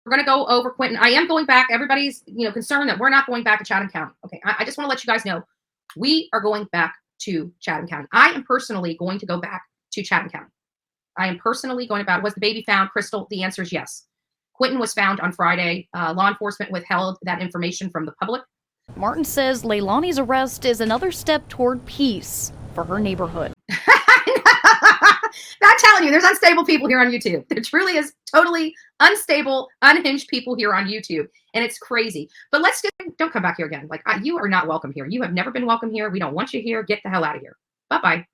going to go over Quentin. I am going back. Everybody's, concerned that we're not going back to Chatham County. Okay. I just want to let you guys know we are going back to Chatham County. I am personally going to go back to Chatham County. I am personally going about, was the baby found, Crystal? The answer is yes. Quentin was found on Friday. Law enforcement withheld that information from the public. Martin says Leilani's arrest is another step toward peace for her neighborhood. I'm telling you, there's unstable people here on YouTube. There truly is totally unstable, unhinged people here on YouTube. And it's crazy. But don't come back here again. Like, you are not welcome here. You have never been welcome here. We don't want you here. Get the hell out of here. Bye-bye.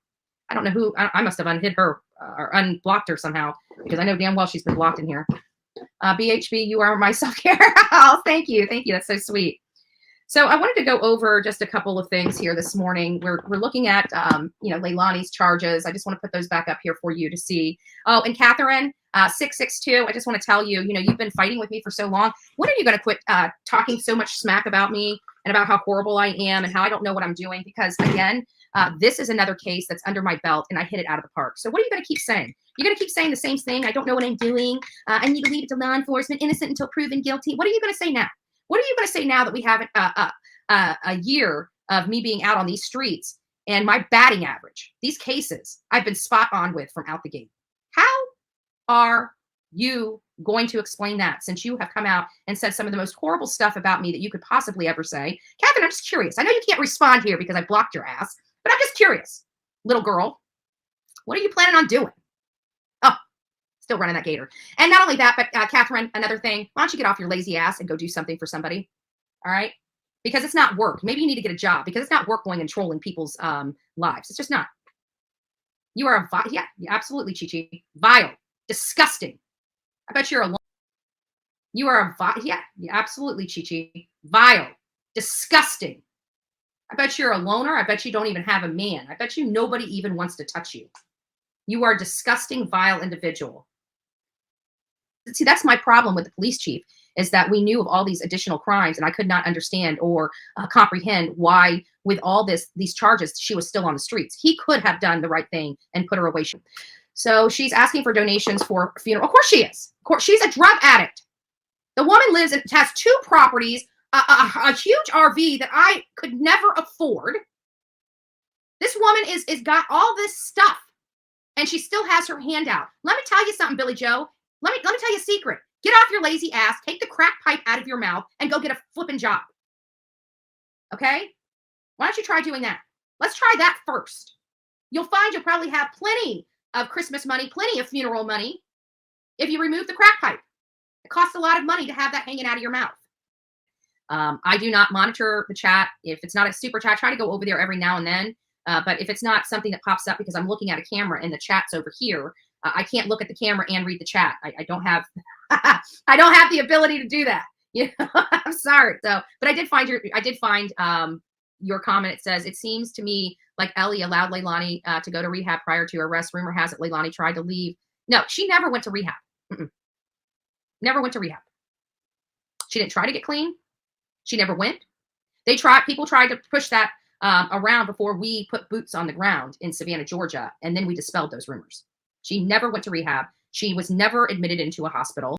I don't know who, I must have unhid her or unblocked her somehow, because I know damn well she's been blocked in here. BHB, you are my self-care. Oh, thank you. Thank you. That's so sweet. So I wanted to go over just a couple of things here this morning. We're looking at, Leilani's charges. I just want to put those back up here for you to see. Oh, and Catherine, 662, I just want to tell you, you've been fighting with me for so long. When are you going to quit talking so much smack about me and about how horrible I am and how I don't know what I'm doing? Because again, this is another case that's under my belt and I hit it out of the park. So what are you going to keep saying? You're going to keep saying the same thing. I don't know what I'm doing. I need to leave it to law enforcement, innocent until proven guilty. What are you going to say now? What are you going to say now that we have a year of me being out on these streets and my batting average, these cases I've been spot on with from out the gate? How are you going to explain that, since you have come out and said some of the most horrible stuff about me that you could possibly ever say? Catherine, I'm just curious. I know you can't respond here because I blocked your ass, but I'm just curious. Little girl, what are you planning on doing? Oh, still running that gator. And not only that, but Catherine, another thing, why don't you get off your lazy ass and go do something for somebody? All right? Because it's not work. Maybe you need to get a job, because it's not work going and trolling people's lives. It's just not. You are yeah, absolutely, Chi-Chi. Vile. Disgusting. I bet you're alone. You are yeah, absolutely, Chi-Chi. Vile. Disgusting. I bet you're a loner. I bet you don't even have a man. I bet you nobody even wants to touch you. You are a disgusting, vile individual. See, that's my problem with the police chief, is that we knew of all these additional crimes and I could not understand or comprehend why, with all these charges, she was still on the streets. He could have done the right thing and put her away. So she's asking for donations for a funeral. Of course she is. Of course, she's a drug addict. The woman lives and has 2 properties, a huge RV that I could never afford. This woman is got all this stuff and she still has her hand out. Let me tell you something, Billy Joe. Let me tell you a secret. Get off your lazy ass, take the crack pipe out of your mouth, and go get a flipping job. Okay? Why don't you try doing that? Let's try that first. You'll find you'll probably have plenty of Christmas money, plenty of funeral money, if you remove the crack pipe. It costs a lot of money to have that hanging out of your mouth. I do not monitor the chat. If it's not a super chat, I try to go over there every now and then. But if it's not something that pops up because I'm looking at a camera and the chat's over here, I can't look at the camera and read the chat. I don't have I don't have the ability to do that. I'm sorry. So, but I did find your comment. It says, it seems to me like Ellie allowed Leilani to go to rehab prior to her arrest. Rumor has it Leilani tried to leave. No, she never went to rehab. Never went to rehab. She didn't try to get clean. She never went. People tried to push that around before we put boots on the ground in Savannah, Georgia, and then we dispelled those rumors. She never went to rehab. She was never admitted into a hospital.